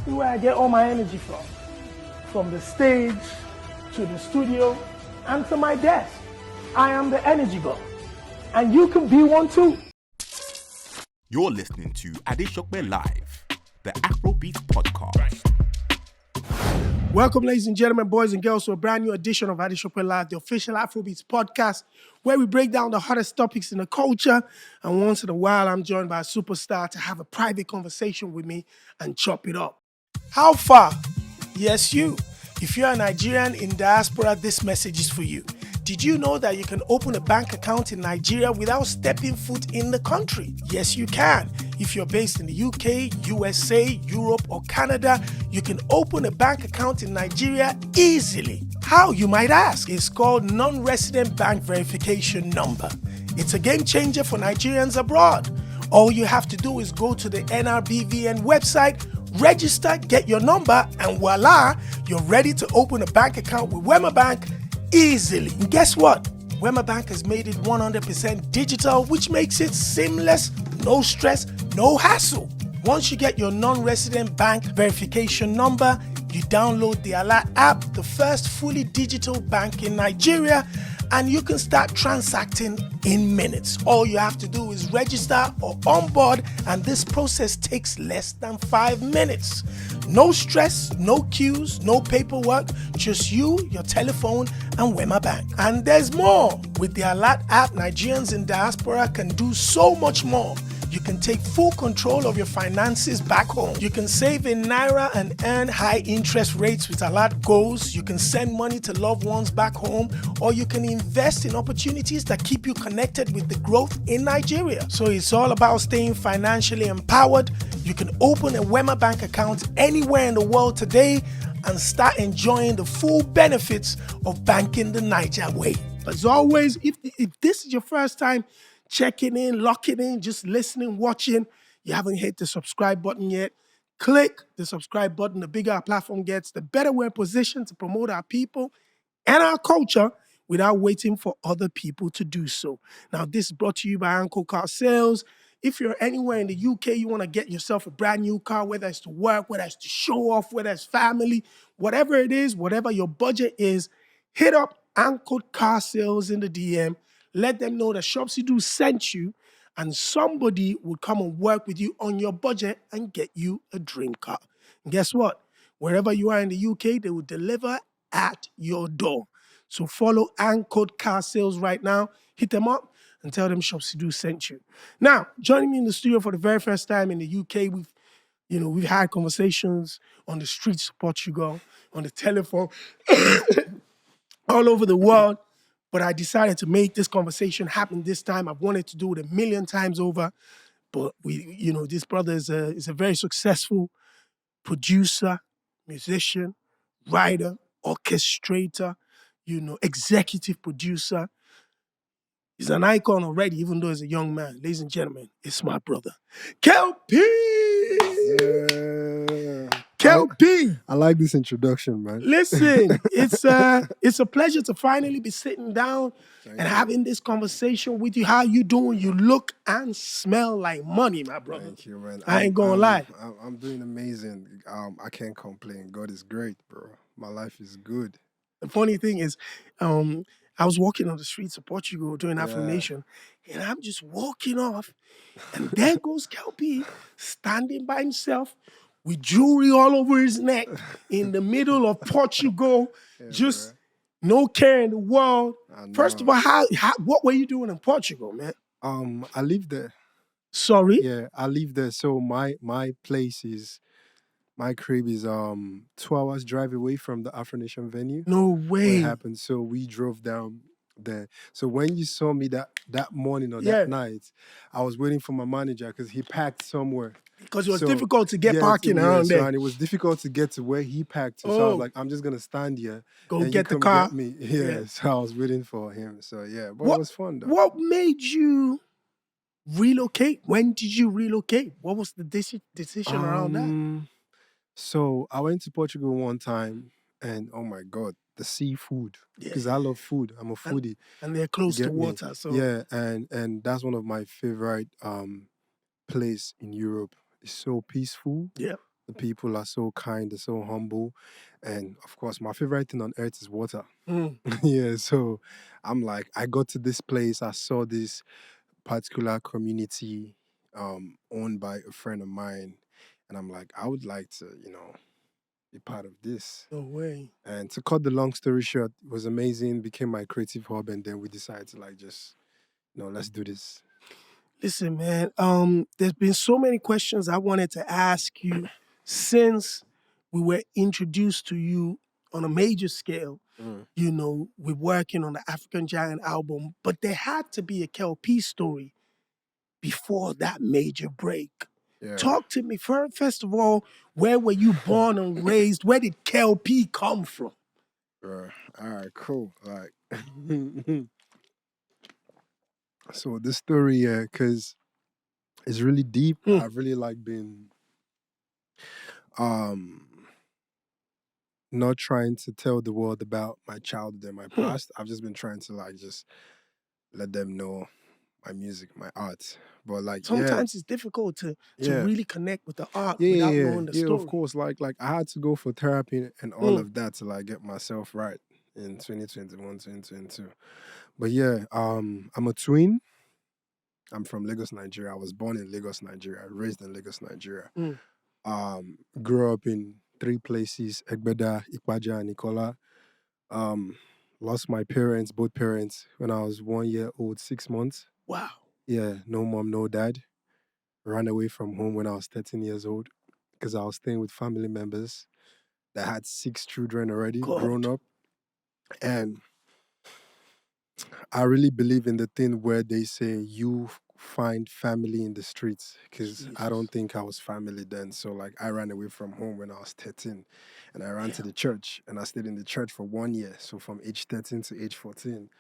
is where I get all my energy from. From the stage to the studio and to my desk. I am the energy god. And you can be one too. You're listening to Adeshokwe Live, the Afrobeats podcast. Welcome, ladies and gentlemen, boys and girls, to a brand new edition of Adeshokwe Live, the official Afrobeats podcast, where we break down the hottest topics in the culture. And once in a while, I'm joined by a superstar to have a private conversation with me and chop it up. How far? Yes, you. If you're a Nigerian in diaspora, this message is for you. Did you know that you can open a bank account in Nigeria without stepping foot in the country? Yes, you can. If you're based in the UK, USA, Europe, or Canada, you can open a bank account in Nigeria easily. How, you might ask? It's called Non-Resident Bank Verification Number. It's a game changer for Nigerians abroad. All you have to do is go to the NRBVN website, register, get your number, and voila, you're ready to open a bank account with Wema Bank easily. And guess what? Wema Bank has made it 100% digital, which makes it seamless, no stress, no hassle. Once you get your non-resident bank verification number, you download the Alert app, the first fully digital bank in Nigeria, and you can start transacting in minutes. All you have to do is register or onboard, and this process takes less than 5 minutes. No stress, no queues, no paperwork, just you, your telephone, and Wema Bank. And there's more. With the Alert app, Nigerians in diaspora can do so much more. You can take full control of your finances back home. You can save in Naira and earn high interest rates with Alert Goals. You can send money to loved ones back home, or you can invest in opportunities that keep you connected with the growth in Nigeria. So it's all about staying financially empowered. You can open a Wema Bank account anywhere in the world today and start enjoying the full benefits of banking the Niger way. As always, if this is your first time checking in, locking in, just listening, watching, you haven't hit the subscribe button yet, click the subscribe button. The bigger our platform gets, the better we're positioned to promote our people and our culture without waiting for other people to do so. Now, this is brought to you by Uncle Car Sales. If you're anywhere in the UK, you want to get yourself a brand new car, whether it's to work, whether it's to show off, whether it's family, whatever it is, whatever your budget is, hit up Uncle Car Sales in the DM. Let them know that Shopsy sent you, and somebody will come and work with you on your budget and get you a dream car. And guess what? Wherever you are in the UK, they will deliver at your door. So follow Anchored Car Sales right now. Hit them up and tell them Shopsy sent you. Now, joining me in the studio for the very first time in the UK, we've had conversations on the streets of Portugal, on the telephone, all over the world. But I decided to make this conversation happen this time. I've wanted to do it a million times over. But this brother is a very successful producer, musician, writer, orchestrator, executive producer. He's an icon already, even though he's a young man. Ladies and gentlemen, it's my brother, Kel-P! Yeah. Kel-P! I like this introduction, man. Listen, it's a pleasure to finally be sitting down and having this conversation with you. How you doing? You look and smell like money, my brother. Thank you, man. I ain't gonna lie. I'm doing amazing. I can't complain. God is great, bro. My life is good. The funny thing is, I was walking on the streets of Portugal during Afro Nation, and I'm just walking off, and there goes Kel-P standing by himself with jewelry all over his neck in the middle of Portugal, just bro. No care in the world. First of all, what were you doing in Portugal, man? I live there. Sorry? Yeah, I live there. So my crib is 2 hours drive away from the Afro Nation venue. No way. Where it happened. So we drove down there. So when you saw me that morning or that night, I was waiting for my manager because he packed somewhere. Because it was difficult to get parking around there. And it was difficult to get to where he packed to. So I was like, I'm just going to stand here. Go get the car. Get me. Yeah, so I was waiting for him. So yeah, but it was fun though. What made you relocate? When did you relocate? What was the decision around that? So I went to Portugal one time, and oh my God, the seafood. Because I love food. I'm a foodie. And they're close to water. So yeah, and that's one of my favorite place in Europe. It's so peaceful. Yeah. The people are so kind, they're so humble. And of course, my favorite thing on earth is water. Yeah, so I'm like, I got to this place, I saw this particular community owned by a friend of mine. And I'm like, I would like to, be part of this. No way. And to cut the long story short, it was amazing, became my creative hub, and then we decided to like just, let's do this. Listen, man, there's been so many questions I wanted to ask you since we were introduced to you on a major scale. We're working on the African Giant album, but there had to be a Kel-P story before that major break. Yeah. Talk to me first of all, where were you born and raised? Where did Kel-P come from? All right, cool. Like, so this story, yeah, because it's really deep. I've really like been not trying to tell the world about my childhood and my past. I've just been trying to like just let them know my music, my art. But like sometimes it's difficult to really connect with the art without knowing the story. Of course. Like I had to go for therapy and all of that to like get myself right in 2021, 2022. But yeah, I'm a twin. I'm from Lagos, Nigeria. I was born in Lagos, Nigeria, raised in Lagos, Nigeria. Grew up in 3 places, Egbeda, Ikpaja, and Ikola. Lost my parents, both parents, when I was 1 year old, 6 months. Wow. Yeah, no mom, no dad. Ran away from home when I was 13 years old because I was staying with family members that had 6 children already grown up. And I really believe in the thing where they say you find family in the streets, because I don't think I was family then. So like I ran away from home when I was 13 and I ran to the church and I stayed in the church for 1 year. So from age 13 to age 14,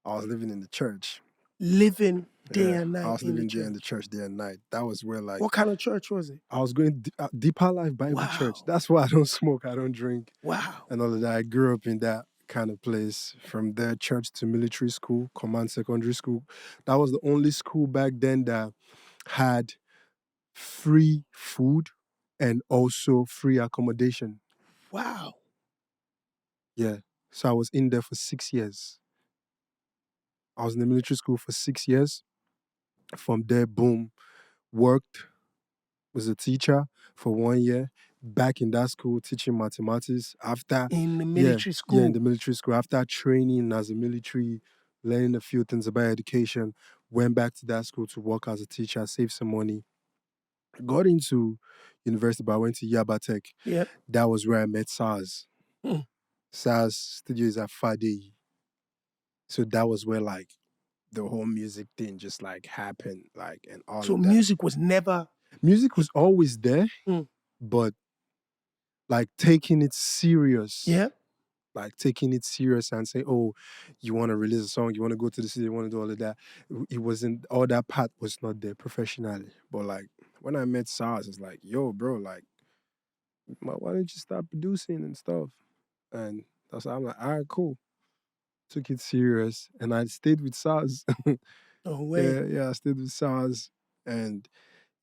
I was living in the church. Living day and night. I was living there in the church day and night. That was where like... What kind of church was it? I was going Deeper Life Bible Church. That's why I don't smoke, I don't drink. Wow. And all of that. I grew up in that kind of place. From there, church to military school, command secondary school. That was the only school back then that had free food and also free accommodation. Wow. Yeah. So I was in there for 6 years. I was in the military school for 6 years. From there, boom, worked, was a teacher for 1 year. Back in that school teaching mathematics after... In the military school? Yeah, in the military school. After training as a military, learning a few things about education, went back to that school to work as a teacher, saved some money. Got into university, but I went to Yaba Tech. Yep. That was where I met SARS. SARS studio is at Fade. So that was where like the whole music thing just like happened, like, and all of that. So music was never... Music was always there, but like taking it serious. Yeah. Like taking it serious and say, oh, you want to release a song, you want to go to the city, you want to do all of that. It wasn't, all that part was not there professionally. But like when I met SARS, it's like, yo, bro, like, why don't you start producing and stuff? And that's why I'm like, all right, cool. Took it serious and I stayed with SARS. No way. Yeah, I stayed with SARS. And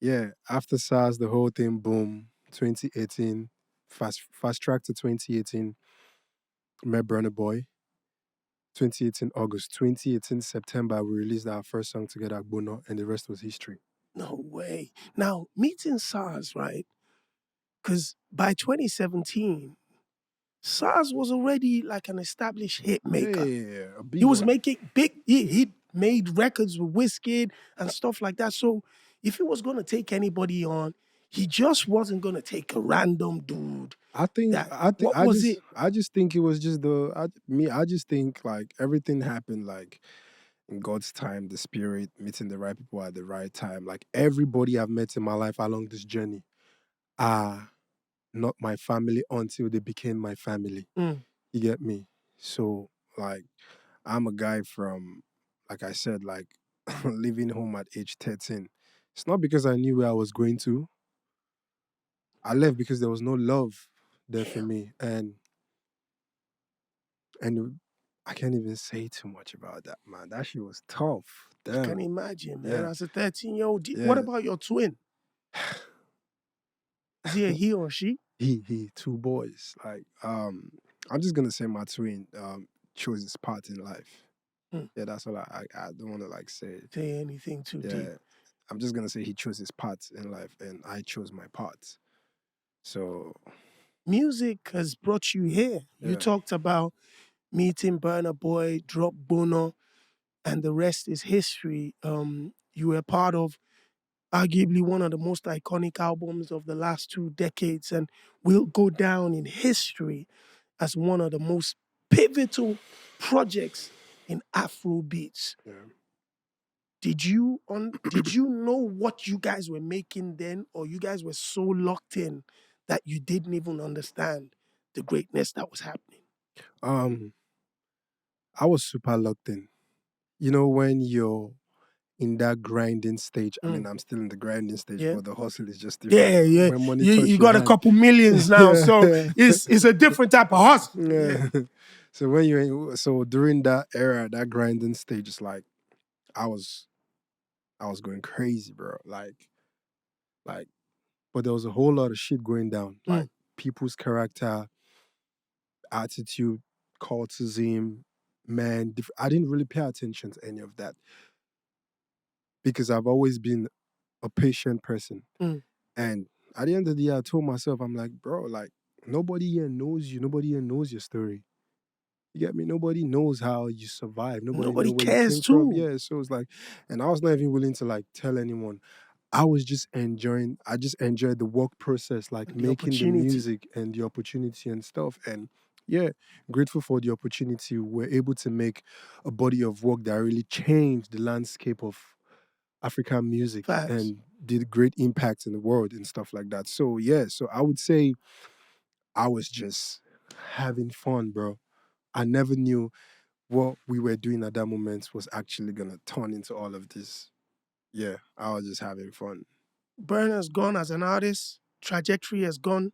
yeah, after SARS, the whole thing, boom, 2018, fast track to 2018, met Burna Boy. 2018 August, 2018 September, we released our first song together, Bono, and the rest was history. No way. Now, meeting SARS, right? Because by 2017, SARS was already like an established hit maker. Yeah, a big he was one. making big, he made records with Wizkid and stuff like that. So if he was going to take anybody on, he just wasn't going to take a random dude. I just think it was just I just think like everything happened like in God's time, the spirit, meeting the right people at the right time. Like everybody I've met in my life along this journey are not my family until they became my family. You get me? So like I'm a guy from, like I said, like leaving home at age 13. It's not because I knew where I was going to. I left because there was no love there for me. And I can't even say too much about that, man. That shit was tough. Damn. I can imagine, man. Yeah. As a 13-year-old, what about your twin? Is he a he or she? He, two boys. Like, I'm just gonna say my twin chose his part in life. Hmm. Yeah, that's all I don't want to like say. Say anything too deep. Yeah, I'm just gonna say he chose his part in life, and I chose my part. So Music has brought you here. You yeah, talked about meeting Burna Boy, Drop Bono, and the rest is history. You were part of arguably one of the most iconic albums of the last 2 decades and will go down in history as one of the most pivotal projects in Afrobeats. yeah. Did you know what you guys were making then, or you guys were so locked in that you didn't even understand the greatness that was happening? Um, I was super locked in. You know, when you're in that grinding stage. I mean, Mm, I'm still in the grinding stage, yeah. but the hustle is just different. Yeah, yeah. When money You touch your got a hand, couple millions now, so it's a different type of hustle. Yeah. yeah. So when so during that era, that grinding stage, it's like I was I was going crazy, bro. Like, but there was a whole lot of shit going down. Mm. Like people's character, attitude, cultism, man. I didn't really pay attention to any of that because I've always been a patient person. Mm. And at the end of the year, I told myself, I'm like, bro, like nobody here knows you. Nobody here knows your story. You get me? Nobody knows how you survived. Nobody Nobody know where you cares came from. too. Yeah. So it's like, and I was not even willing to like tell anyone. I just enjoyed the work process, like And the making the opportunity. music and the opportunity and stuff. And yeah, grateful for the opportunity. We're able to make a body of work that really changed the landscape of African music Facts. and did great impact in the world and stuff like that. So yeah, so I would say I was just having fun, bro. I never knew what we were doing at that moment was actually gonna turn into all of this. Yeah, I was just having fun. Burner's gone as an artist. Trajectory has gone.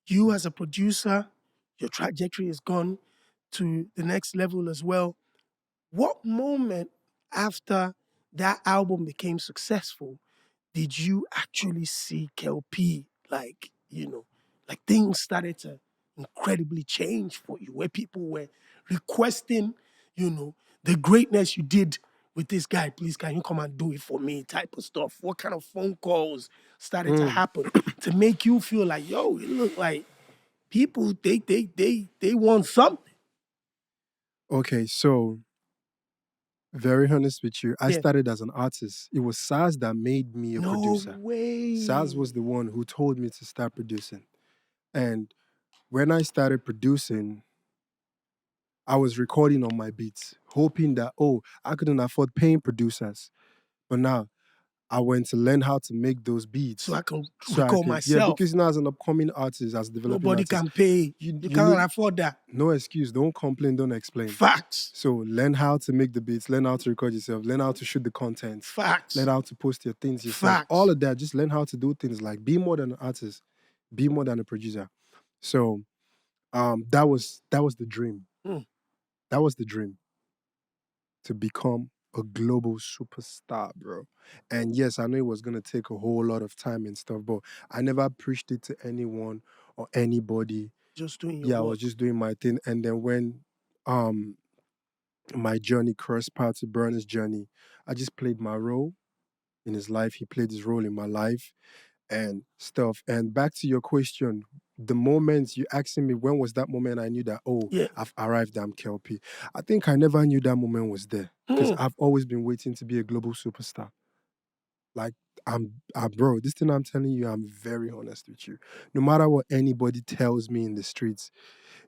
You as a producer, your trajectory has gone to the next level as well. What moment after that album became successful did you actually see Kel-P, like, like things started to incredibly change for you, where people were requesting, the greatness you did with this guy, please can you come and do it for me type of stuff? What kind of phone calls started to Mm. happen to make you feel like, yo, it look like people, they want something? Okay, so very honest with you, I Yeah. started as an artist. It was SARS that made me a No producer. SARS was way. the one who told me to start producing. And when I started producing, I was recording on my beats, hoping that, oh, I couldn't afford paying producers. But now I went to learn how to make those So beats I can so I record could, yeah, myself. because now as an upcoming artist, as a developing Nobody artist, can pay. You you can't need afford that. no excuse, don't complain, don't explain. Facts. So learn how to make the beats, learn how to record yourself, learn how to shoot the content, learn Facts. how to post your things yourself. All Facts. of that, just learn how to do things like be more than an artist, be more than a producer. So that was the dream. Mm. That was the dream. To become a global superstar, bro. And yes, I know it was gonna take a whole lot of time and stuff, but I never preached it to anyone or anybody. Just doing your Yeah, I was work. just doing my thing. And then when um my journey crossed paths to Burner's journey, I just played my role in his life. He played his role in my life and stuff. And back to your question, the moment you asking me when was that moment I knew that, oh, Yeah. I've arrived, I'm Kel-P. I think I never knew that moment was there because Mm. I've always been waiting to be a global superstar. Like bro, this thing I'm telling you, I'm very honest with you. No matter what anybody tells me in the streets,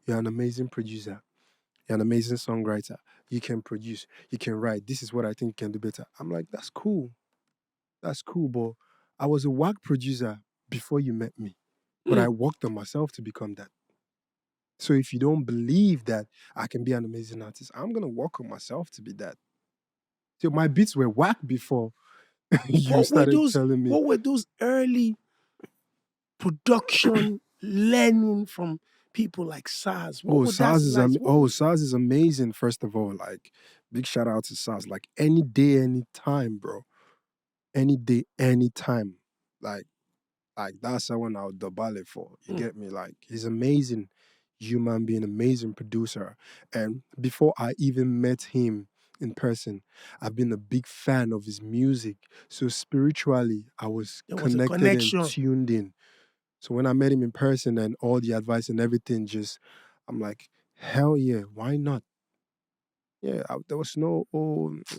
you're an amazing producer, you're an amazing songwriter, you can produce, you can write. This is what I think you can do better. I'm like, that's cool, but I was a whack producer before you met me. But I Mm. worked on myself to become that. So if you don't believe that I can be an amazing artist, I'm gonna work on myself to be that. So my beats were whack before you What were started those? telling me, What were those early production learning from people like SARS? What oh, was that like? SARS is amazing. First of all, like big shout out to SARS. Like any day, any time, bro. Any day, any time. Like Like that's someone I would double it for. You get me? Like he's amazing human being, amazing producer. And before I even met him in person, I've been a big fan of his music. So spiritually, I was There was a connected and connection. tuned in. So when I met him in person and all the advice and everything, just I'm like, hell yeah, why not? Yeah, there was no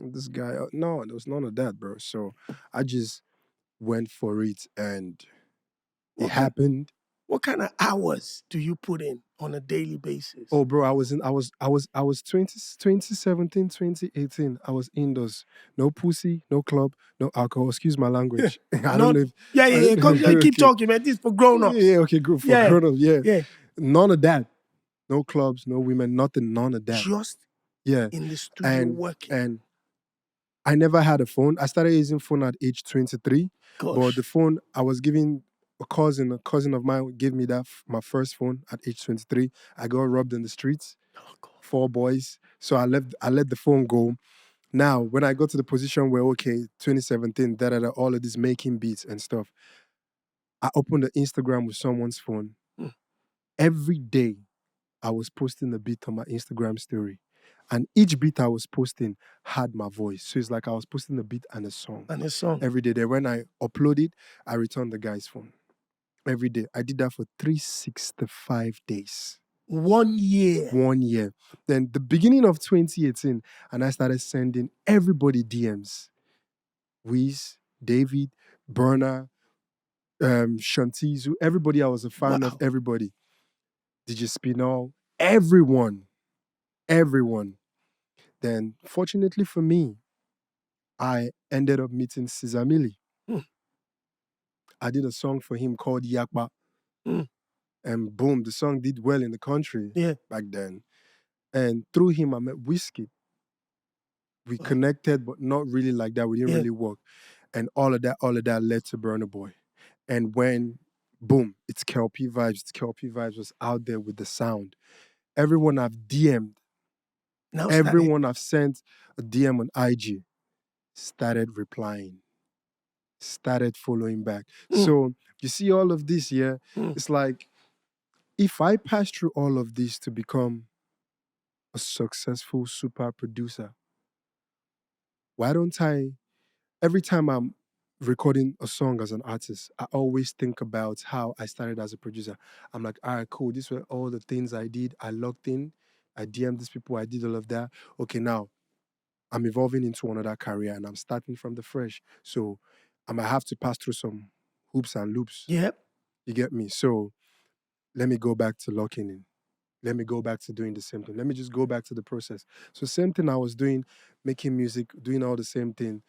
this guy. No, there was none of that, bro. So I just went for it, and it What kind, happened. what kind of hours do you put in on a daily basis? Oh, bro, I was 2017, 2018. I was indoors. No pussy, no club, no alcohol. Excuse my language. I don't Not, know if. yeah, yeah, yeah. Keep Okay. talking, man. This is for grown-ups. Yeah, okay, good for Yeah, grown up. Yeah. yeah. None of that. No clubs, no women, nothing, none of that. Just Yeah. in the studio And working. and I never had a phone. I started using phone at age 23. But Gosh. the phone I was giving a cousin of mine gave me that my first phone at age 23. I got robbed in the streets. Oh, God. 4 boys. So I let the phone go. Now, when I got to the position where, okay, 2017, all of this making beats and stuff, I opened the Instagram with someone's phone. Every day, I was posting a beat on my Instagram story. And each beat I was posting had my voice. So it's like I was posting a beat and a song. And a song. Every day. Then when I uploaded, I returned the guy's phone. Every day. I did that for 365 days. 1 year. 1 year. Then the beginning of 2018, and I started sending everybody DMs. Wiz, David, Burner, Shantizu, everybody I was a fan of, everybody. DJ Spinall, everyone. Then, fortunately for me, I ended up meeting Sizamili. I did a song for him called Yakba. And boom, the song did well in the country back then. And through him, I met Whiskey. We connected, but not really like that. We didn't really work. And all of that led to Burna Boy. And when, boom, it's Kel-P Vibes. It's Kel-P Vibes was out there with the sound. Everyone I've DM'd, everyone I've sent a DM on IG started replying, started following back. So you see all of this, yeah? It's like, if I pass through all of this to become a successful super producer, why don't I, every time I'm recording a song as an artist, I always think about how I started as a producer. I'm like, all right, cool. These were all the things I did. I logged in, I DM'd these people, I did all of that. Okay, now I'm evolving into another career and I'm starting from the fresh. So I might have to pass through some hoops and loops. Yep. You get me? So let me go back to locking in. Let me go back to doing the same thing. Let me just go back to the process. So same thing I was doing, making music, doing all the same thing,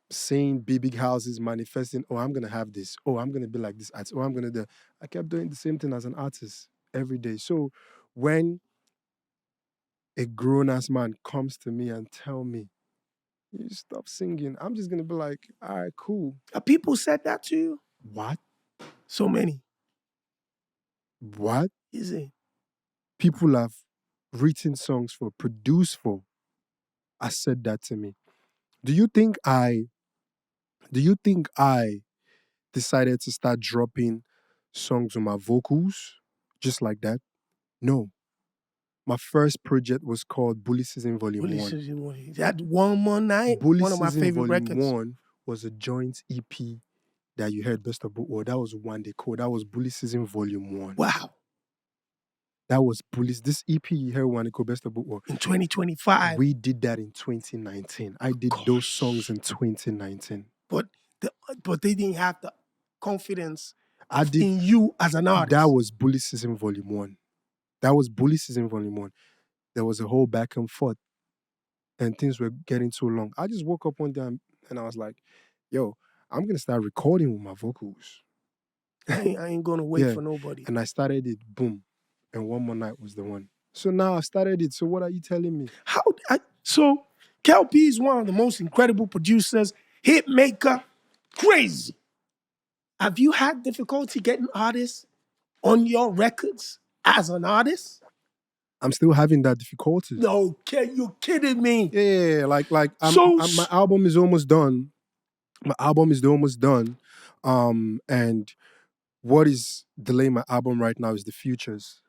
seeing big houses, manifesting, oh, I'm going to have this. Oh, I'm going to be like this artist. Oh, I'm going to do. I kept doing the same thing as an artist every day. So when a grown-ass man comes to me and tell me, you stop singing, I'm just going to be like, all right, cool. People said that to you? What? So many. What? Is it? People have written songs for, produced for. I said that to me. Do you think I decided to start dropping songs on my vocals just like that? No. My first project was called Bully Season Volume 1. That One More Night, Bully one of my Season favorite Volume records. 1 was a joint EP that you heard Best of Book. That was Wande. That was Bully Season Volume 1. Wow. That was Bully. This EP you heard Wande Best of Book. In 2025. We did that in 2019. I did those songs in 2019. But they didn't have the confidence in you as an artist. That was Bully Season Volume 1. That was Bully Season Volume 1. There was a whole back and forth. And things were getting too long. I just woke up one day and I was like, yo, I'm going to start recording with my vocals. I ain't going to wait for nobody. And I started it, boom. And One More Night was the one. So now I started it. So what are you telling me? So Kel-P is one of the most incredible producers, hit maker, crazy. Have you had difficulty getting artists on your records as an artist? I'm still having that difficulty. No, you're kidding me. Yeah, like my album is almost done. My album is almost done. And what is delaying my album right now is the futures.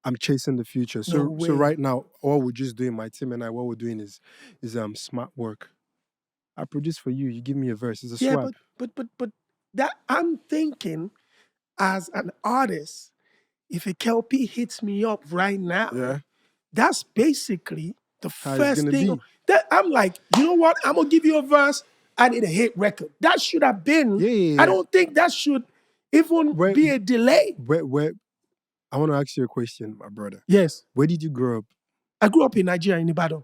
I'm chasing the future. So right now, all we're just doing, my team and I, what we're doing is smart work. I produce for you. You give me a verse. It's a swap. But that I'm thinking as an artist, if a Kel-P hits me up right now, that's basically the first thing that I'm like, you know what? I'm gonna give you a verse. I need a hit record. That should have been. I don't think that should even be a delay. Where I want to ask you a question, my brother. Yes. Where did you grow up? I grew up in Nigeria, in Ibadan.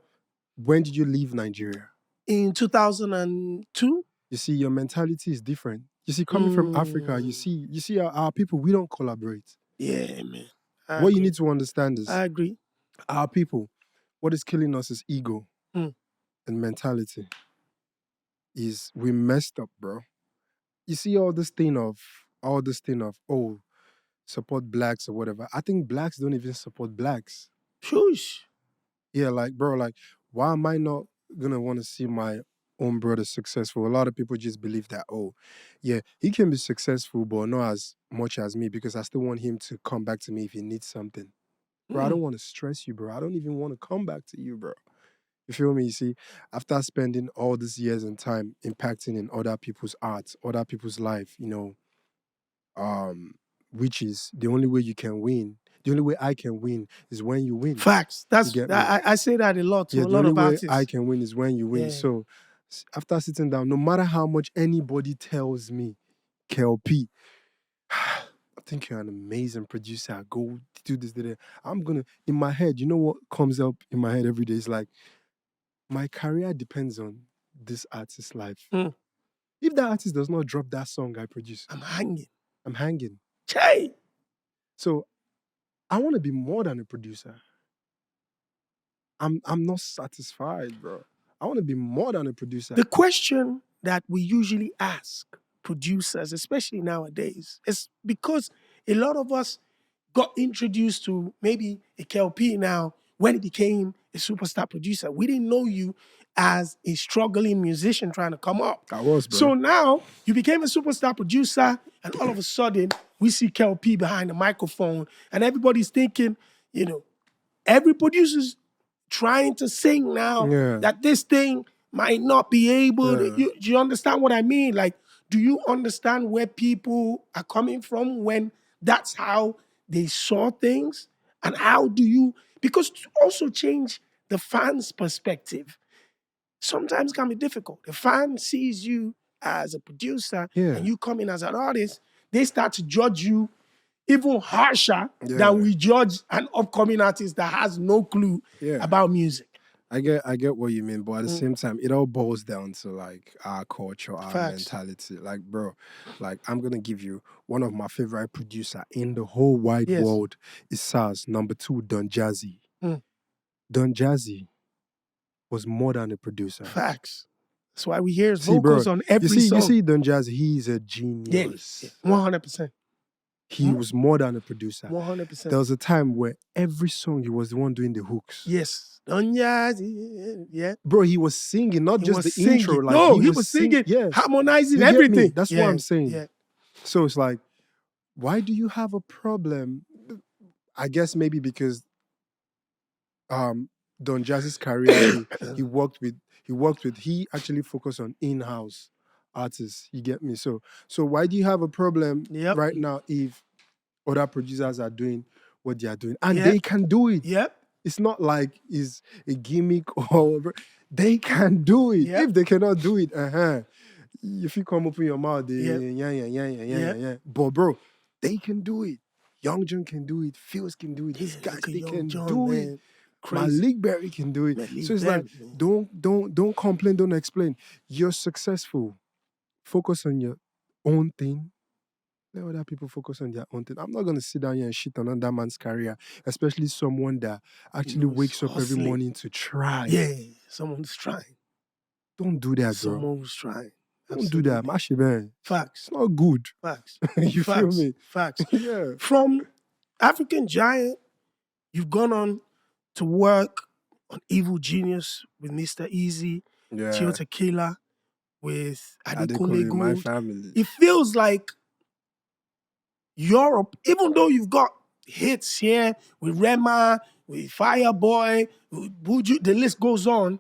When did you leave Nigeria? In 2002. You see, your mentality is different. You see, coming from Africa, you see our people, we don't collaborate. Yeah, man. What you need to understand is, I agree. Our people, what is killing us is ego and mentality. Is we messed up, bro. You see all this thing of support blacks or whatever. I think blacks don't even support blacks. Shush. Yeah, like, bro, like, why am I not gonna want to see my own brother successful? A lot of people just believe that, oh, yeah, he can be successful, but not as much as me because I still want him to come back to me if he needs something. Bro, I don't want to stress you, bro. I don't even want to come back to you, bro. You feel me? You see, after spending all these years and time impacting in other people's art, other people's life, which is the only way you can win. The only way I can win is when you win. Facts. I say that a lot to a lot of artists. The only way I can win is when you win. Yeah. So after sitting down, no matter how much anybody tells me, Kel-P, I think you're an amazing producer. Go do this, do that. I'm gonna, in my head, you know what comes up in my head every day? It's like, my career depends on this artist's life. If that artist does not drop that song I produce, I'm hanging. Chey! So I want to be more than a producer. I'm not satisfied, bro. I want to be more than a producer. The question that we usually ask producers, especially nowadays, is because a lot of us got introduced to maybe a Kel-P now when he became a superstar producer. We didn't know you as a struggling musician trying to come up. I was, bro. So now you became a superstar producer, and all of a sudden we see Kel-P behind the microphone, and everybody's thinking, every producer's trying to sing now that this thing might not be able to. Do you understand what I mean? Like, do you understand where people are coming from when that's how they saw things? And how do you, because to also change the fan's perspective sometimes can be difficult. The fan sees you as a producer and you come in as an artist, they start to judge you even harsher than we judge an upcoming artist that has no clue about music. I get what you mean, but at the same time, it all boils down to like our culture, our mentality. Like, bro, like I'm gonna give you one of my favorite producer in the whole wide world is SARS, number 2, Don Jazzy. Don Jazzy was more than a producer. Facts. That's why we hear his vocals on every song. You see Don Jazzy, he's a genius. 100%. He was more than a producer. 100%. There was a time where every song he was the one doing the hooks. Yes. Don Jazzy, yeah. Bro, he was singing, not just the singing. intro. Like, no, he was singing, harmonizing everything. That's what I'm saying. Yeah. So it's like, why do you have a problem? I guess maybe because Don Jazzy's career, he actually focused on in-house artists. You get me? So why do you have a problem right now if other producers are doing what they are doing and they can do it? It's not like it's a gimmick or they can do it. If they cannot do it, if you come open your mouth, but bro, they can do it. Young John can do it. Fields can do it. These guys, they can do it. Malik Berry can do it. So it's like, don't complain, don't explain. You're successful. Focus on your own thing. Let other people focus on their own thing. I'm not going to sit down here and shit on another man's career, especially someone that actually wakes up every morning to try. Yeah, someone's trying. Don't do that, bro. Someone's trying. Don't do that. Mashiben. Facts. It's not good. Facts. You feel me? Facts. Yeah. From African Giant, you've gone on to work on Evil Genius with Mr. Easy, Chio Tequila with Adekunle Gold. My family. It feels like Europe, even though you've got hits here with Rema, with Fireboy, with Buju, the list goes on,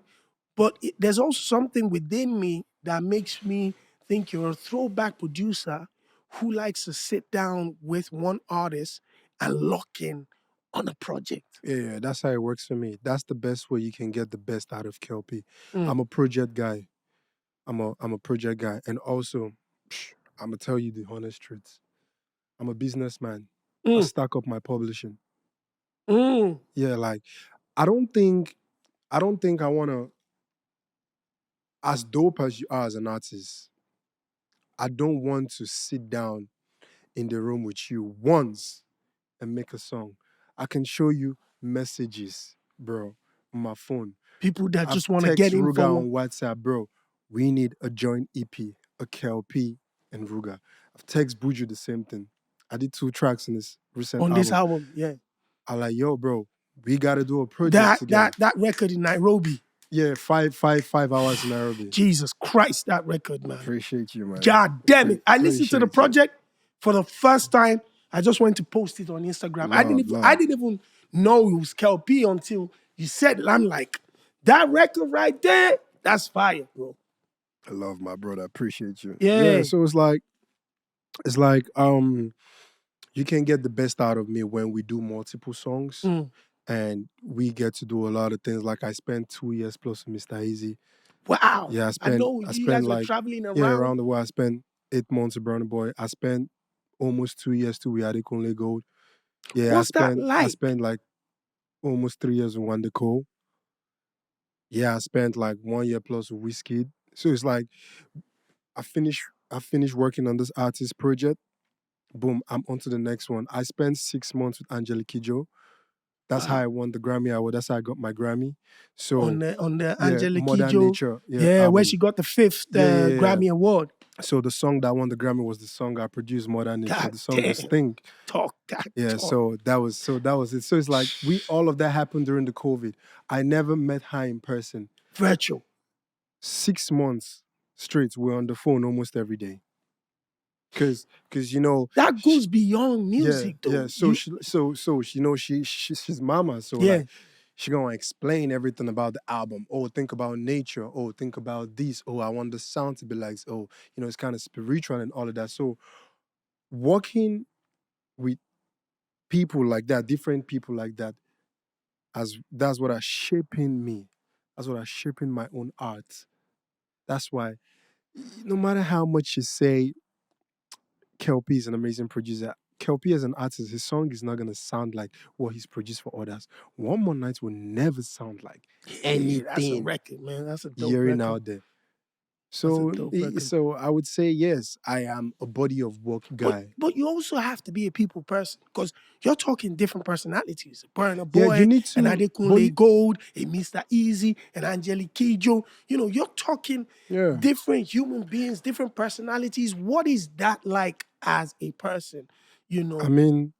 but there's also something within me that makes me think you're a throwback producer who likes to sit down with one artist and lock in on a project. Yeah, that's how it works for me. That's the best way you can get the best out of Kel-P. Mm, I'm a project guy. I'm a project guy, and also, I'm gonna tell you the honest truth. I'm a businessman. I mm, stack up my publishing. mm. Yeah, like I don't think I wanna, as dope as you are as an artist, I don't want to sit down in the room with you once and make a song. I can show you messages, bro, on my phone. People that I've just want to get text in Ruga for one on WhatsApp, bro. We need a joint EP, a Kel-P and Ruga. I've text Buju the same thing. I did 2 tracks in this recent on this album. album. Yeah. I'm like, yo, bro, we gotta do a project That together. that that record in Nairobi. Yeah, 5 hours in Nairobi. Jesus Christ, that record, man. Appreciate you, man. God damn it. I listened to the Appreciate you. project for the first time. I just went to post it on Instagram. Love, I love. didn't even know it was Kel-P until you said it. I'm like, that record right there, that's fire, bro. I love my brother. Appreciate you. Yeah, Yeah. so it's like you can get the best out of me when we do multiple songs. Mm. And we get to do a lot of things. Like I spent 2 years plus with Mr. Easy. Wow. Yeah, I know I you spent guys were like traveling around around. the world. I spent 8 months with Brownie Boy. I spent almost 2 years too with Adekunle Gold. Yeah, What's that I like? spent like almost 3 years with Wande. Yeah, I spent like 1 year plus with Whiskey. So it's like I finished working on this artist project. Boom, I'm on to the next one. I spent 6 months with Angelique Kidjo. That's how Wow. I won the Grammy Award. That's how I got my Grammy. On So the yeah, Angelique Modern Kidjo. Nature, yeah, Yeah, where album. she got the 5th Yeah. Grammy Award. So the song that won the Grammy was the song I produced, Modern Nature. God The song was damn. Think. Talk that Yeah, talk. so that was it. So it's like all of that happened during the COVID. I never met her in person. Virtual. 6 months straight, we're on the phone almost every day. Cause That goes beyond music, yeah. though. So she's mama. So Yeah. like she gonna explain everything about the album. Oh, think about nature. Oh, think about this. Oh, I want the sound to be like. Oh, it's kind of spiritual and all of that. So working with people like that, different people like that, as that's what are shaping me. That's what are shaping my own art. That's why no matter how much you say Kel-P is an amazing producer, Kel-P as an artist, his song is not gonna sound like what he's produced for others. One More Night will never sound like Yeah, that's a anything record, man. That's a dope hearing record. out there. That's a So, dope record. so I would say yes, I am a body of work guy. But you also have to be a people person because you're talking different personalities. Burna Yeah, you Boy need and to, but Adekunle Gold and Mr. Easy and Angelique Kidjo. You're talking yeah. different human beings, different personalities. What is that like as a person? I mean,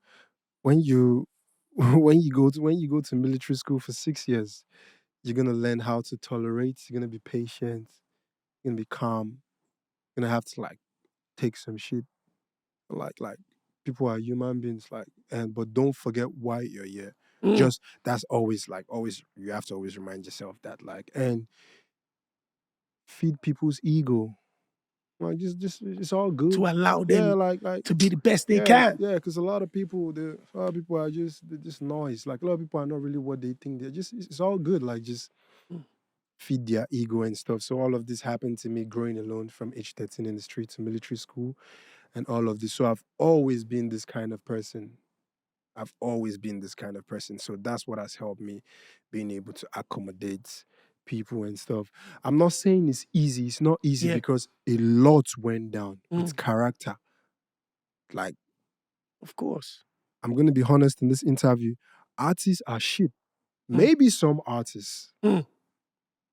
when you when you go to military school for 6 years, you're gonna learn how to tolerate. You're gonna be patient. You're gonna be calm. You're gonna have to like take some shit. Like people are human beings. But don't forget why you're here. Mm, Just that's always you have to always remind yourself that and feed people's ego. Like just it's all good. to allow Yeah, them to be the best they can. yeah, because a lot of people, are they're just noise. Like a lot of people are not really what they think. They're just it's all good. Like just Mm. feed their ego and stuff. So all of this happened to me growing alone from age 13 in the street to military school and all of this. So I've always been this kind of person. I've always been this kind of person. So that's what has helped me being able to accommodate people and stuff. I'm not saying it's easy. It's not easy Yeah. because a lot went down with Mm. character. Like, Of course. I'm going to be honest in this interview. Artists are shit. Mm. Maybe some artists. Mm.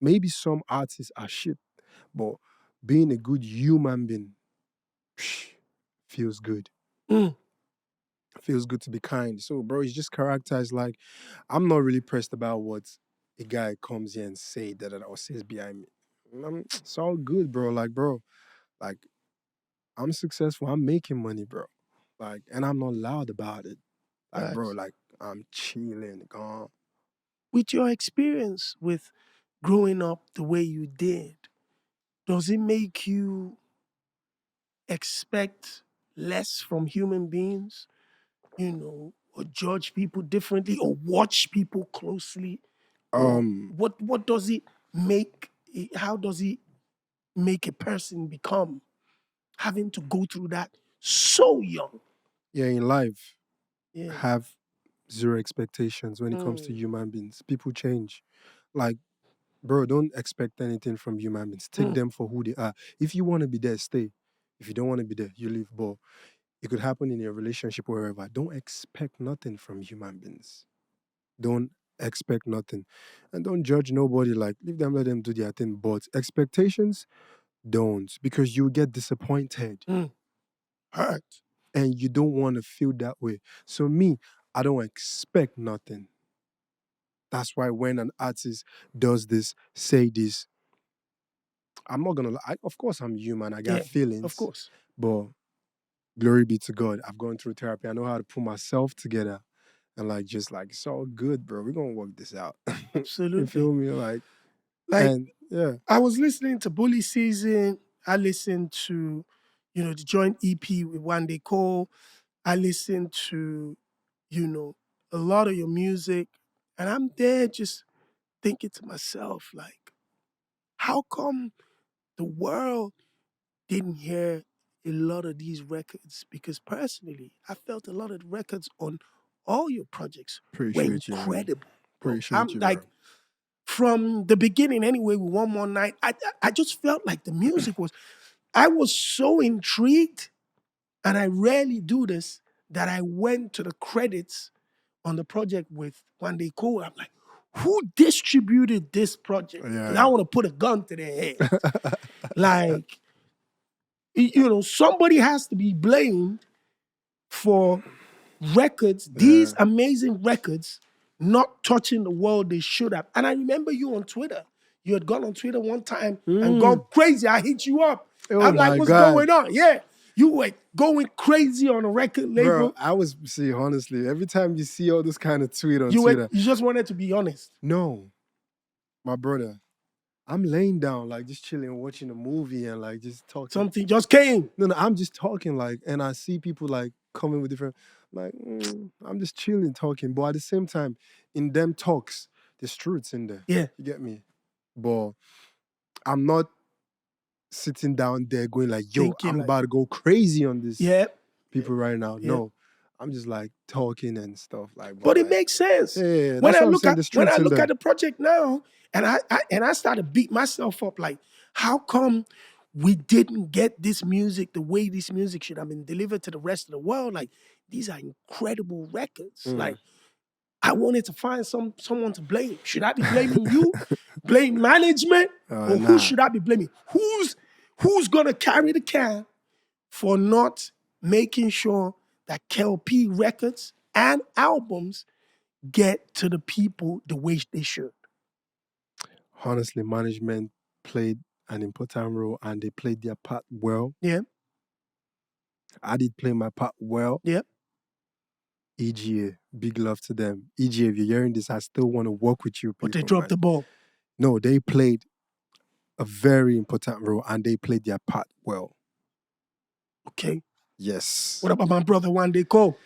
Maybe some artists are shit. But being a good human being feels good. Mm. Feels good to be kind. So, bro, it's just character. It's like, I'm not really pressed about what a guy comes here and say that or says behind me. It's all good, bro. Like, bro, like, I'm successful. I'm making money, bro. Like, and I'm not loud about it. Like, bro, Facts. like I'm chilling, gone. With your experience with growing up the way you did, does it make you expect less from human beings, or judge people differently or watch people closely? Or Um, what does it make how does it make a person become having to go through that so young? yeah, in life, Yeah. have zero expectations when it comes to Mm, human beings. People change. Like, bro, don't expect anything from human beings. Take mm, them for who they are. If you want to be there, stay. If you don't want to be there, you leave. But it could happen in your relationship or wherever. Don't expect nothing from human beings. Don't expect nothing. And don't judge nobody. Like, leave them, let them do their thing. But expectations, don't. Because you get disappointed. mm. Hurt. And you don't want to feel that way. So me, I don't expect nothing. That's why when an artist does this, say this, I'm not gonna lie. Of course, I'm human. I got Yeah, of feelings, course. but glory be to God. I've gone through therapy. I know how to put myself together and like just like it's all good, bro. We're gonna work this out. You Absolutely. feel me? Like Like, and yeah, I was listening to Bully Season. I listened to, the joint EP with Wande Cole. I listened to, a lot of your music. And I'm there just thinking to myself, like, how come the world didn't hear a lot of these records? Because personally, I felt a lot of the records on all your projects were appreciate you, man. incredible, bro. Appreciate I'm you, bro. like, from the beginning anyway, with One More Night, I just felt like the music was, I was so intrigued, and I rarely do this, that I went to the credits on the project with Wande Cole. I'm like, who distributed this project? Because I Yeah. want to put a gun to their head. Like, somebody has to be blamed for records, these Yeah. amazing records, not touching the world they should have. And I remember you on Twitter. You had gone on Twitter one time and gone crazy. I hit you up. Oh I'm like, my what's God. going on? Yeah. You were going crazy on a record Bro, label. I was see honestly, every time you see all this kind of tweet on Twitter, You just wanted to be honest. no, my brother, I'm laying down, like just chilling, watching a movie and like just talking. Something just came. No, I'm just talking, like, and I see people like coming with different, like, I'm just chilling, talking. But at the same time, in them talks, there's truths in there. Yeah. You get me? But I'm not sitting down there going like, yo, Thinking I'm like, about to go crazy on this yeah. people right now. Yeah. No, I'm just like talking and stuff like. But it like, makes sense. yeah, When that's I what I'm look saying. at There's when I truths in look there. at the project now, and I started to beat myself up, like, how come we didn't get this music the way this music should have been delivered to the rest of the world? Like, these are incredible records. Like, I wanted to find someone to blame. Should I be blaming you? Blame management? Or who Nah. should I be blaming? Who's gonna carry the can for not making sure that Kel-P records and albums get to the people the way they should? Honestly, management played an important role and they played their part well. Yeah, I did play my part well. yeah. EGA, big love to them. EGA, if you're hearing this, I still want to work with you But they people, dropped man. the ball. No, they played a very important role and they played their part well. Okay. Yes. What about my brother Wande Cole?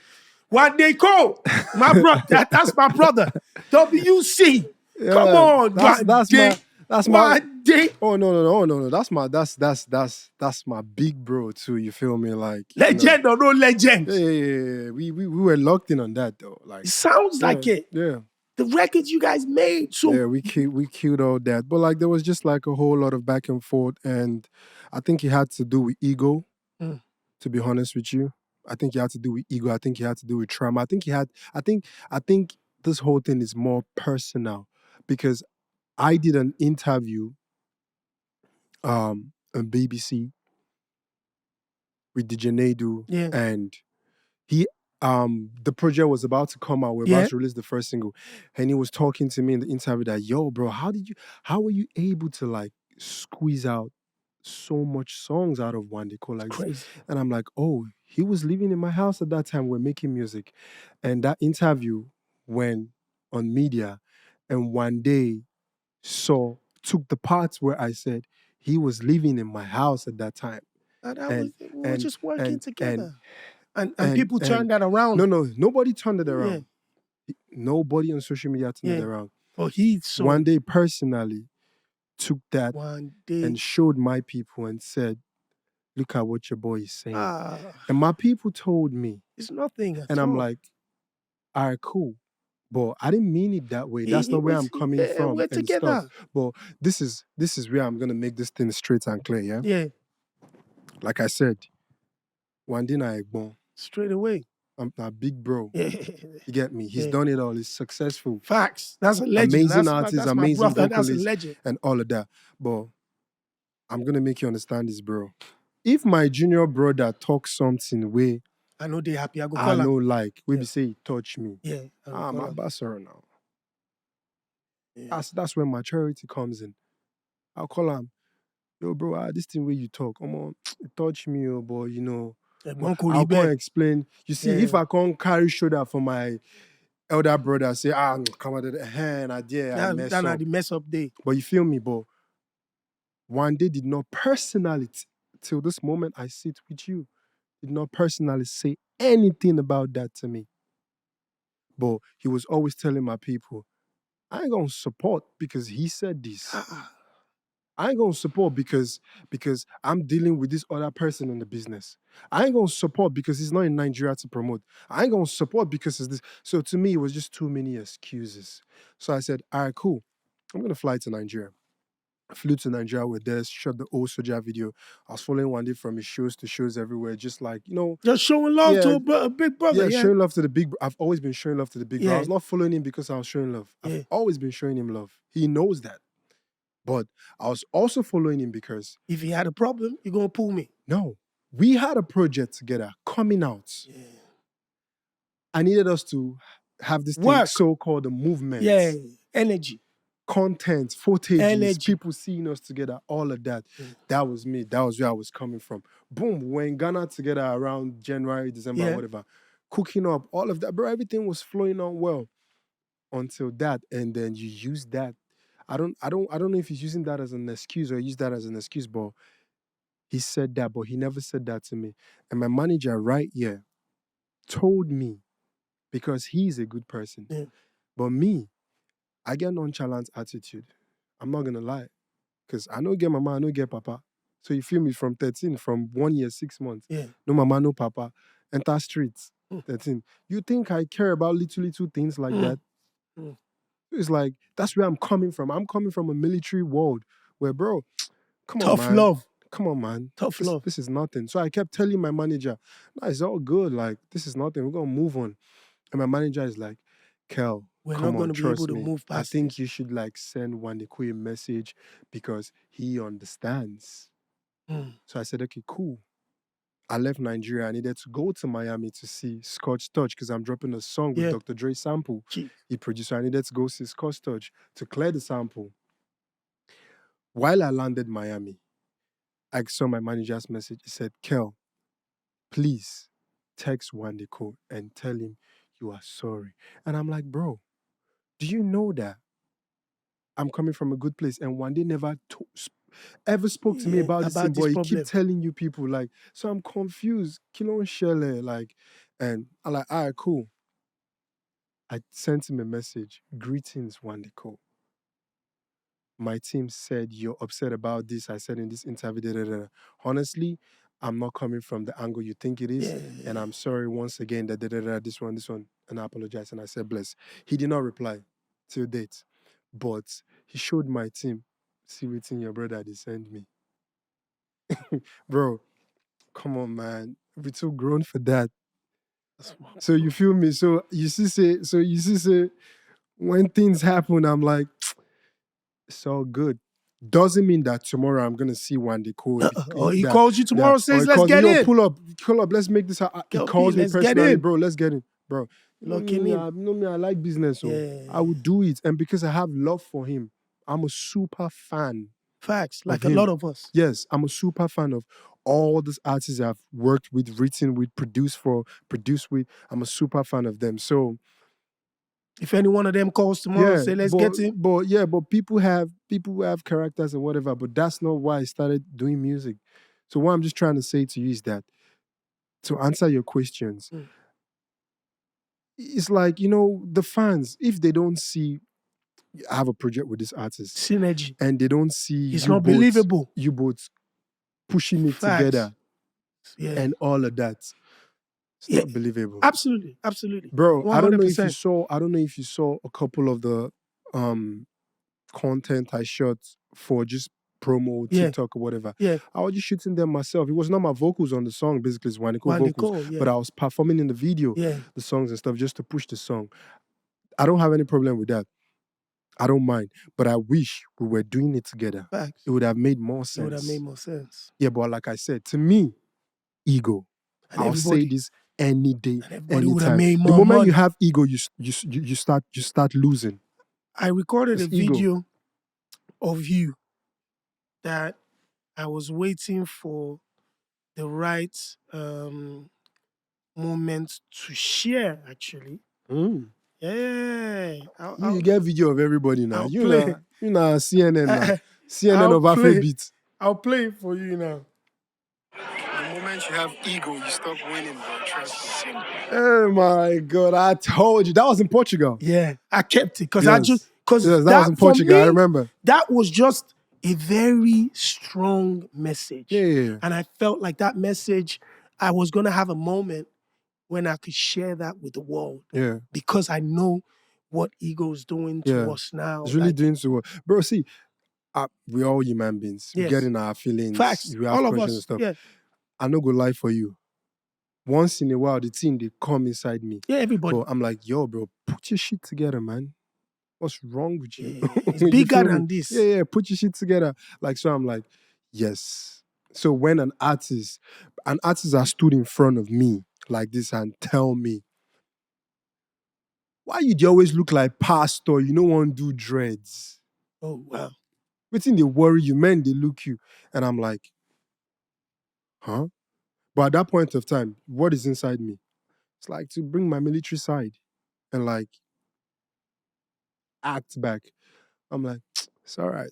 Wande Cole, my brother. That's my brother. WC. Yeah, Come on, that's my Wande. oh no. That's my big bro too. You feel me? Like Legend or no legend? Yeah. We were locked in on that though. Like It sounds like it. Yeah. The records you guys made. So Yeah, we killed all that. But like there was just like a whole lot of back and forth, and I think it had to do with ego. To be honest with you, I think it had to do with ego. I think it had to do with trauma. I think this whole thing is more personal because I did an interview on BBC with DJ Nadu, yeah. and he the project was about to come out. We're about to release the first single, and he was talking to me in the interview that, yo, bro, how were you able to like squeeze out so much songs out of Wande Cole. Like, Crazy. and I'm like, oh, he was living in my house at that time. We're making music. And that interview went on media, and one day took the parts where I said he was living in my house at that time. We were just working together. And people and turned that around. No, nobody turned it around. Yeah. Nobody on social media turned it around. But he saw one day personally took that and showed my people and said, look at what your boy is saying. And my people told me. It's nothing at and all. I'm like, all right, cool. But I didn't mean it that way. That's not where I'm coming from. We're and together. Stuff. But this is where I'm gonna make this thing straight and clear, yeah? Yeah. Like I said, Wande na Egbon. Straight away. I'm a big bro. Yeah. You get me? He's done it all. He's successful. Facts. That's a legend. Amazing artist, that's amazing my brother. vocalist, that's a legend. and all of that. But I'm gonna make you understand this, bro. If my junior brother talks something way, I know they happy. I know like we be say he touch me. Yeah. I'm a basser now. Yeah. That's where maturity comes in. I'll call him, yo, bro, this thing where you talk, come on, it touch me, but you know, I can't explain. You see, if I can't carry shoulder for my elder brother, say, come on, the hand, I mess up. The mess up day. But you feel me, but Wande did not personally, till this moment I sit with you, did not personally say anything about that to me. But he was always telling my people, I ain't gonna support because he said this. I ain't gonna support because I'm dealing with this other person in the business. I ain't gonna support because he's not in Nigeria to promote. I ain't gonna support because it's this. So to me, it was just too many excuses. So I said, all right, cool. I'm gonna fly to Nigeria. I flew to Nigeria with this, shot the old Soja video. I was following Wande from his shows to shows everywhere, just like, you know. Just showing love to a big brother. Yeah, showing love to the big I've always been showing love to the big brother. I was not following him because I was showing love. I've always been showing him love. He knows that. But I was also following him because... if he had a problem, you're going to pull me. No. We had a project together coming out. Yeah. I needed us to have this thing so-called a movement. Yeah, energy. Content, footage, people seeing us together, all of that. That was me. That was where I was coming from. Boom, we're in Ghana together around January, December, whatever. Cooking up, all of that. Bro, everything was flowing on well until that. And then you use that. I don't know if he's using that as an excuse or use that as an excuse, but he said that, but he never said that to me. And my manager right here told me, because he's a good person. Yeah. But me, I get nonchalant attitude. I'm not gonna lie. Because I don't get mama, I don't get papa. So you feel me from 13, from 1 year, 6 months. Yeah. No mama, no papa. Enter streets. 13. You think I care about little things like that? It's like, that's where I'm coming from. I'm coming from a military world where, bro, come on, man. Tough love. Come on, man. Tough love. This is nothing. So I kept telling my manager, no, it's all good. Like, this is nothing. We're going to move on. And my manager is like, Kel, we're not going to be able to move past I think you should, like, send Wande Cole a message because he understands. So I said, okay, cool. I left Nigeria. I needed to go to Miami to see Scotch Touch because I'm dropping a song with Dr. Dre sample. He produced. So I needed to go see Scotch Touch to clear the sample. While I landed Miami, I saw my manager's message. He said, Kel, please text Wande Cole and tell him you are sorry. And I'm like, bro, do you know that I'm coming from a good place and Wande never ever spoke to me about this thing, but he keep telling you people, like, so I'm confused. Kilon Shele, like, and I'm like, all right, cool. I sent him a message. Greetings, Wande Cole. My team said, you're upset about this. I said in this interview, honestly, I'm not coming from the angle you think it is. And I'm sorry once again, this one. And I apologize. And I said, bless. He did not reply till date. But he showed my team, see what's in your brother they send me. Bro, come on, man. We're too grown for that. So you feel me? So you see say, when things happen, I'm like, it's all good. Doesn't mean that tomorrow I'm gonna see Wande Cole. He calls you tomorrow, says, let's get in. Pull up, let's make this happen. He calls me personally, bro, let's get in. Bro, you know me, I like business, so I would do it. And because I have love for him, I'm a super fan. Facts, like a him. lot of us. Yes, I'm a super fan of all these artists I've worked with, written with, produced with. I'm a super fan of them. So if any one of them calls tomorrow, say let's get him. But people have characters and whatever. But that's not why I started doing music. So what I'm just trying to say to you is that to answer your questions, it's like, the fans, if they don't see I have a project with this artist synergy, and they don't see it's not believable. You both pushing it Facts. together, and all of that. It's not believable. Absolutely, bro. 100%. I don't know if you saw a couple of the content I shot for just promo, TikTok or whatever. Yeah. I was just shooting them myself. It was not my vocals on the song, basically it's Wande vocals. But I was performing in the video, the songs and stuff, just to push the song. I don't have any problem with that. I don't mind. But I wish we were doing it together. Facts. It would have made more sense. It would have made more sense. Yeah, but like I said, to me, ego. And I'll say this any day, anytime. The moment you have ego, you start losing. I recorded a video of you that I was waiting for the right moment to share, actually. Yeah. You get video of everybody now. You know CNN now. CNN of Afrobeats. I'll play it for you now. The moment you have ego, you stop winning, bro. Trust me. Oh my God, I told you. That was in Portugal. Yeah, I kept it because that was in Portugal. I remember. That was just a very strong message. Yeah. And I felt like that message, I was going to have a moment when I could share that with the world. Yeah. Because I know what ego is doing to us now. It's really doing to us. Bro, see, we're all human beings. Yes. We get in our feelings. Facts. We have all questions of us. and stuff. Yeah. I no go lie for you. Once in a while, the thing, they come inside me. Yeah, everybody. But I'm like, yo, bro, put your shit together, man. What's wrong with you? Yeah, it's bigger than this. Yeah, put your shit together. Like, so I'm like, yes. So when an artist has stood in front of me like this and tell me, why you always look like pastor? You don't want to do dreads. Oh, wow. Within they worry you, men, they look you. And I'm like, huh? But at that point of time, what is inside me? It's like to bring my military side and like act back. I'm like, it's all right.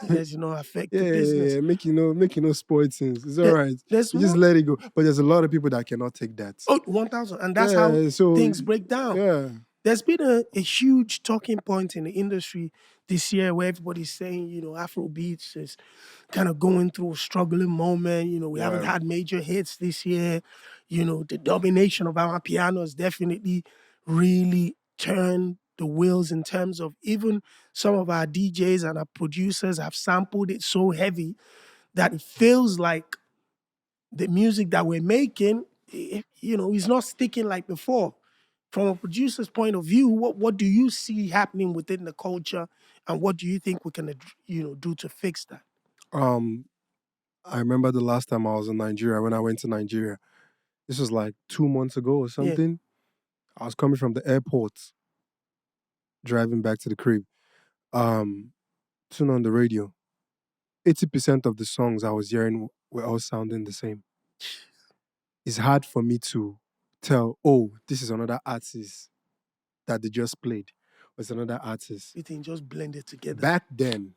Let's affect the business. Yeah, make you know spoil things. It's all right. You just let it go. But there's a lot of people that cannot take that. Oh, 1,000. And that's how things break down. Yeah. There's been a huge talking point in the industry this year where everybody's saying, Afrobeats is kind of going through a struggling moment. We haven't had major hits this year. The domination of our piano has definitely really turned the wheels in terms of even some of our DJs and our producers have sampled it so heavy that it feels like the music that we're making, is not sticking like before. From a producer's point of view, what do you see happening within the culture, and what do you think we can do to fix that? I remember the last time I was in Nigeria, when I went to Nigeria. This was like 2 months ago or something. Yeah. I was coming from the airport, driving back to the crib. Tune on the radio. 80% of the songs I was hearing were all sounding the same. It's hard for me to tell, this is another artist that they just played. It's another artist. You think just blend it together. Back then,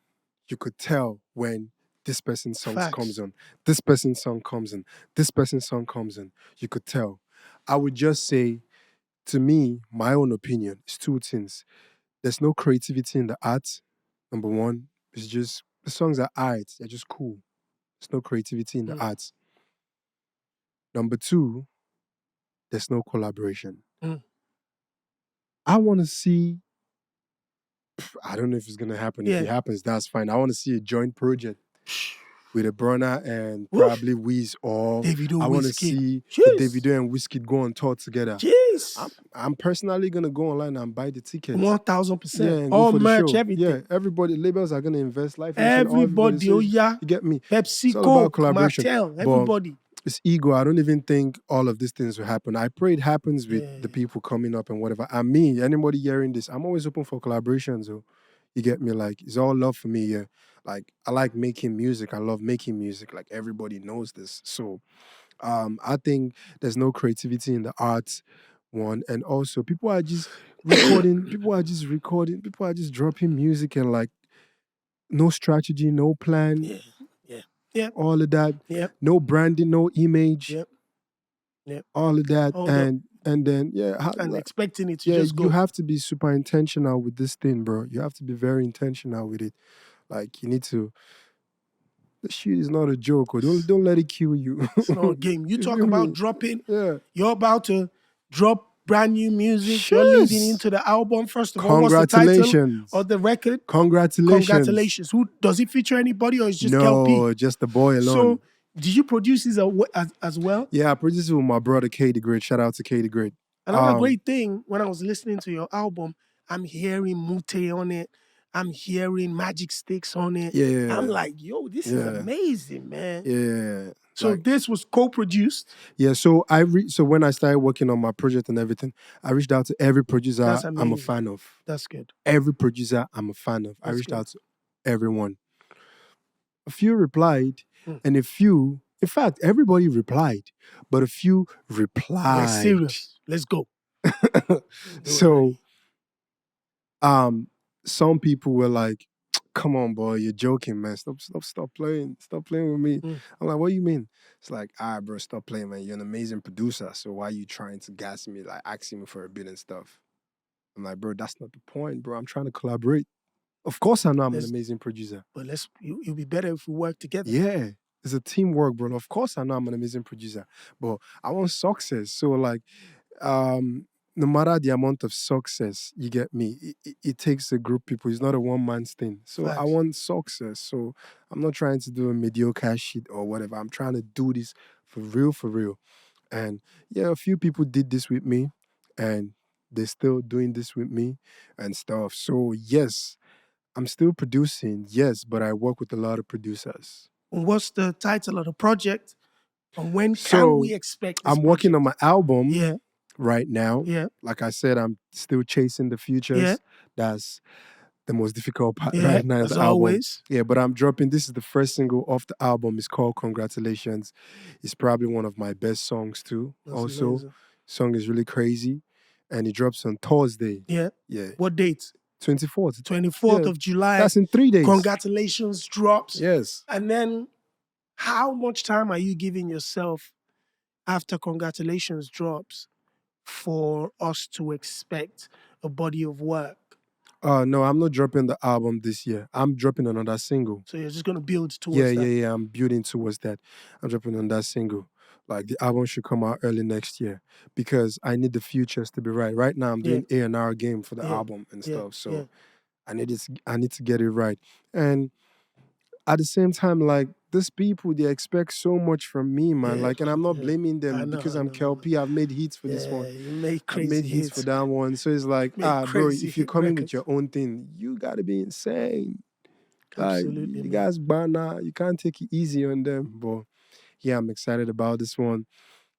you could tell when this person's song comes on, this person's song comes in, this person's song comes in. You could tell. I would just say, to me, my own opinion, is two things. There's no creativity in the art. Number one, it's just, the songs are art. They're just cool. There's no creativity in the art. Number two, there's no collaboration. I want to see, I don't know if it's going to happen. If it happens, that's fine. I want to see a joint project with a Brunner and probably Wiz, or Davido, I want to see Davido and Wizkid go on tour together. Jeez. I'm personally going to go online and buy the tickets. 1,000%. Yeah, all merch, everything. Yeah, everybody, labels are going to invest life. Everybody, you get me? Pepsi, Coke, Mattel, everybody. But it's ego. I don't even think all of these things will happen. I pray it happens with the people coming up and whatever. And me, anybody hearing this, I'm always open for collaborations. You get me? Like, it's all love for me, yeah. Like, I like making music. I love making music. Like, everybody knows this. So, I think there's no creativity in the arts, one. And also, people are just recording. People are just recording. People are just dropping music and, like, no strategy, no plan. Yeah. All of that. Yeah. No branding, no image. Yep. Yep. All of that. Hold and then, And expecting it to yeah, just go. you have to be super intentional with this thing, bro. You have to be very intentional with it. Like, you need to. The shit is not a joke. Or don't let it kill you. It's not a game. You talk feel about me? dropping. Yeah. You're about to drop brand new music. Shush. You're leading into the album. First of all, what's the title of the record? Congratulations. Who does it feature anybody or is just No, Kel-P? just the boy alone. So, did you produce this as well? Yeah, I produced it with my brother K the Great. Shout out to K the Great. Another great thing, when I was listening to your album, I'm hearing Mute on it. I'm hearing Magic Sticks on it. Yeah. I'm like, yo, this is amazing, man. Yeah. So like, this was co-produced. Yeah, so so when I started working on my project and everything, I reached out to every producer I'm a fan of. That's good. Every producer I'm a fan of. I reached out to everyone. A few replied, and a few, in fact, everybody replied, but a few replied. We're serious. Let's go. So, some people were like, "Come on, boy, you're joking, man. Stop playing. Stop playing with me." I'm like, "What do you mean?" It's like, bro, stop playing, man. You're an amazing producer. So why are you trying to gas me, like asking me for a bit and stuff? I'm like, bro, that's not the point, bro. I'm trying to collaborate. Of course I know I'm an amazing producer. But you'll be better if we work together. Yeah. It's a teamwork, bro. Of course I know I'm an amazing producer. But I want success. So, like, no matter the amount of success, you get me, it takes a group of people. It's not a one-man's thing. So I want success. So I'm not trying to do a mediocre shit or whatever. I'm trying to do this for real. And yeah, a few people did this with me and they're still doing this with me and stuff. So yes, I'm still producing, yes, but I work with a lot of producers. What's the title of the project? And when can we expect this I'm working on my album. Yeah. Right now. Yeah. Like I said, I'm still chasing the futures. Yeah. That's the most difficult part right now. As always. Yeah, but I'm dropping. This is the first single off the album. It's called Congratulations. It's probably one of my best songs too. That's also, amazing. Song is really crazy. And it drops on Thursday. Yeah. Yeah. What date? 24th. 24th of July. That's in 3 days. Congratulations drops. Yes. And then how much time are you giving yourself after Congratulations drops for us to expect a body of work? No, I'm not dropping the album this year. I'm dropping another single. So you're just going to build towards that? Yeah. I'm building towards that. I'm dropping another single. Like, the album should come out early next year because I need the futures to be right. Right now, I'm doing A&R game for the album and stuff. So I need to get it right. And at the same time, like, these people, they expect so much from me, man. Like, and I'm not blaming them because I'm Kel-P. I've made hits for this one. You make crazy I made hits for that one. So it's like, bro, if you're coming with your own thing, you gotta be insane. Absolutely. Like, you guys, banner, you can't take it easy on them. But yeah, I'm excited about this one.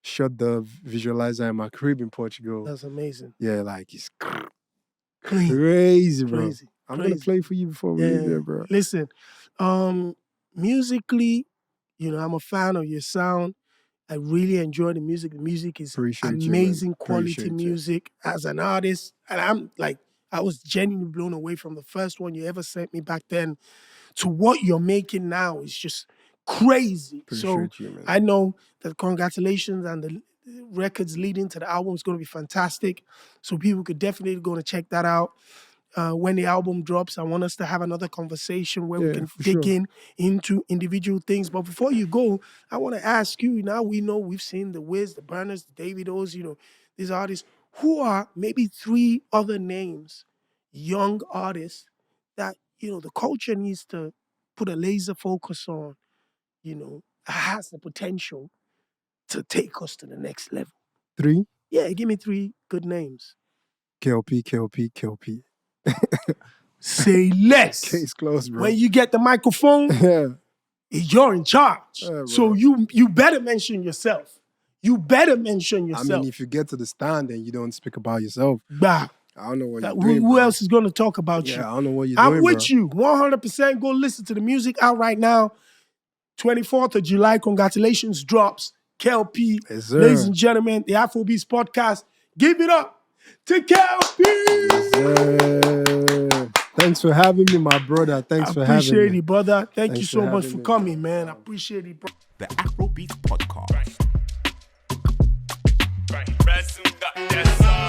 Shot the visualizer in my crib in Portugal. That's amazing. Yeah, like, it's crazy, bro. Crazy. I'm gonna play for you before we leave there, bro. Listen, musically, I'm a fan of your sound. I really enjoy the music. The music is amazing quality music as an artist. And I was genuinely blown away from the first one you ever sent me back then to what you're making now. Is just crazy. I know that Congratulations and the records leading to the album is going to be fantastic. So people could definitely go and check that out. When the album drops, I want us to have another conversation where we can dig into individual things. But before you go, I want to ask you, now we know we've seen the Wiz, the Burners, the Davidos, these artists. Who are maybe 3 other names, young artists, that, the culture needs to put a laser focus on, has the potential to take us to the next level? 3? Yeah, give me 3 good names. Kel-P. Say less. Case closed, bro. When you get the microphone, you're in charge. So you better mention yourself. I mean, if you get to the stand and you don't speak about yourself, I don't know what you're doing, Who bro. else is going to talk about you? Yeah, I don't know what you're I'm doing, with bro. you. 100% go listen to the music out right now. 24th of July. Congratulations drops. Kel-P. Yes, sir. Ladies and gentlemen, the Afrobeats podcast. Give it up to Kel-P. Yes, sir. Thanks for having me, my brother. Thanks for having me. Appreciate it, brother. Thank you Thanks so for much having for me, coming, bro. man. I appreciate it, bro. The Afrobeats podcast. Right.